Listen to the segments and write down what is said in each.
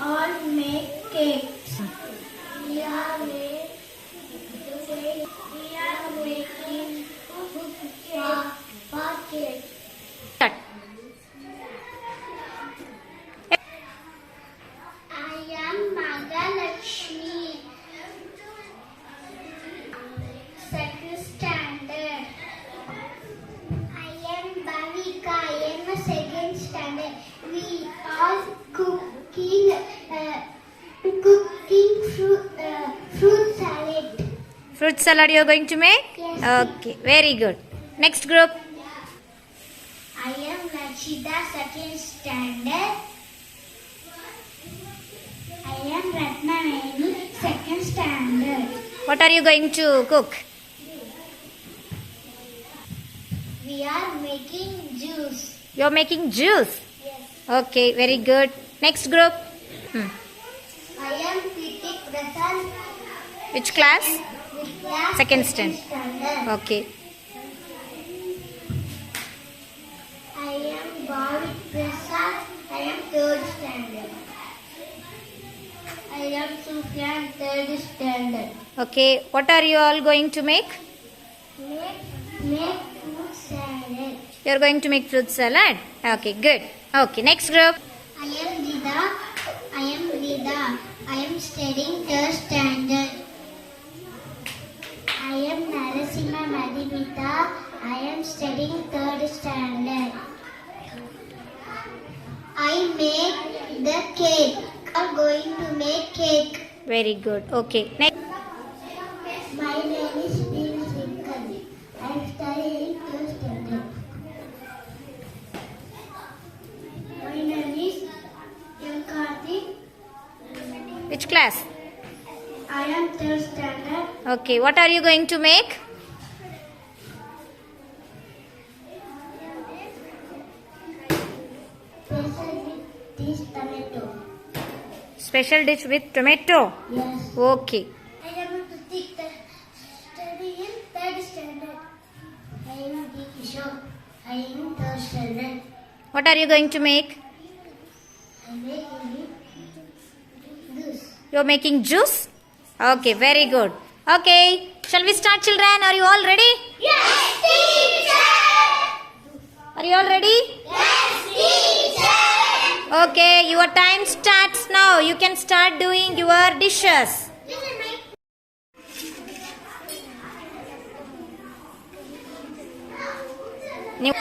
all make cakes. We are making cakes. Start. I am Magalakshmi, second standard. I am Bhavika, I am a second standard. We are cooking fruit salad. Fruit salad you are going to make? Yes. Okay, very good. Next group. I am Lakshita, second standard. I am Ratnaveni, second standard. What are you going to cook? We are making juice. You are making juice. Yes. Okay, very good. Next group. I am Kritik Prasad, Which class? Vidya, Second standard. standard. Okay. I am Bhavik Prasad, I am third standard. I am Sufyan, third standard. Okay, what are you all going to make? Make fruit salad. You are going to make fruit salad? Okay, good. Okay, next group. I am Vida. I am studying third standard. I am Narasimha Madhimita. I am studying third standard. I make the cake. I'm going to make cake. Very good. Okay, next. My name is Dean Sinkal. I am studying third standard. My name is Yankati. Which class? I am third standard. Okay, what are you going to make? This tomato. Special dish with tomato. Yes. Okay. I am Pratik, studying third standard. I am Kishore. I am third standard. What are you going to make? I make this. You are making juice? Okay, very good. Okay, shall we start, children? Are you all ready? Yes, teacher. Are you all ready? Yes, teacher. Okay, your time starts now. You can start doing your dishes. New-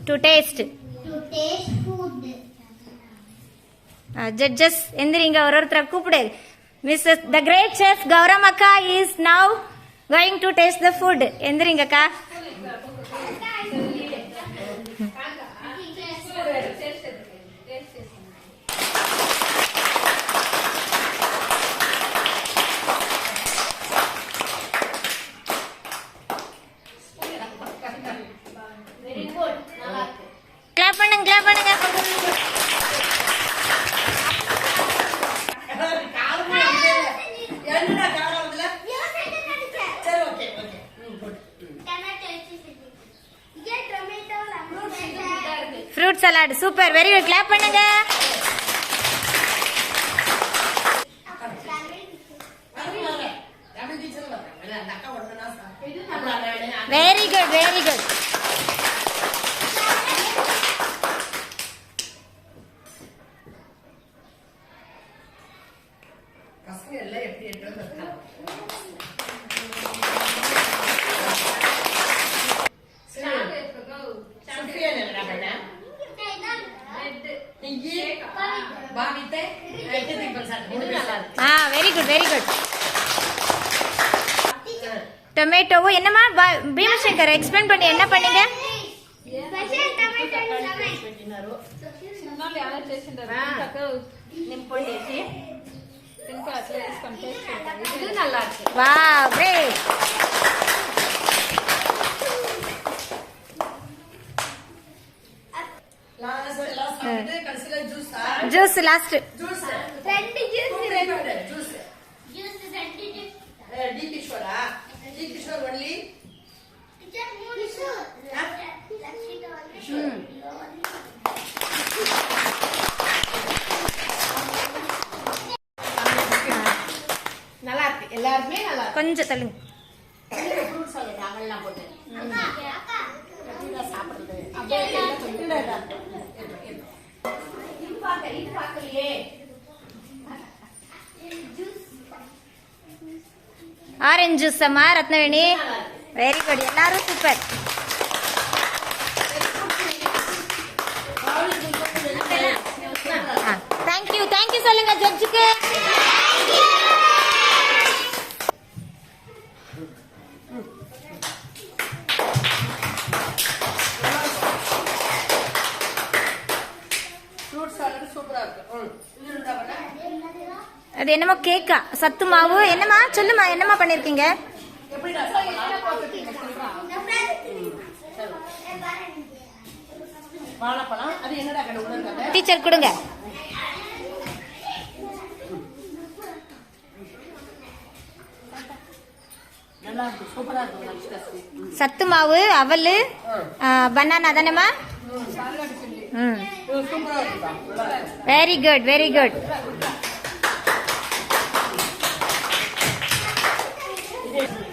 to taste. To taste food. Judges எந்திரிங்க, ஒருத்தரை கூப்பிடு. Mrs. The great chef Gauram Akka is now going to taste the food. எந்திரிங்க அக்கா. Clap பண்ணுங்க, clap பண்ணுங்க. Fruit salad super, very good, clap பண்ணுங்க. Very good, very good. Very good, very good. டொமேட்டோவோ என்னமா பீமசங்கர் எக்ஸ்பிளைன் பண்ணி என்ன பண்ணீங்க? Wow great. Juice last. கொஞ்சம் தள்ளுங்க. ஆரஞ்சு ஜூஸ் அம்மா ரத்னவேணி, வெரி குட், எல்லாரும் சூப்பர். தேங்க்யூ, தேங்க்யூ சொல்லுங்க ஜட்ஜுக்கு. அது என்னமோ கேக்கா, சத்து மாவு என்னமா சொல்லுமா, என்னமா பண்ணிருக்கீங்க? டீச்சர் கொடுங்க. சத்து மாவு, அவல், பனானா தானேமா? Very good, very good. Yes.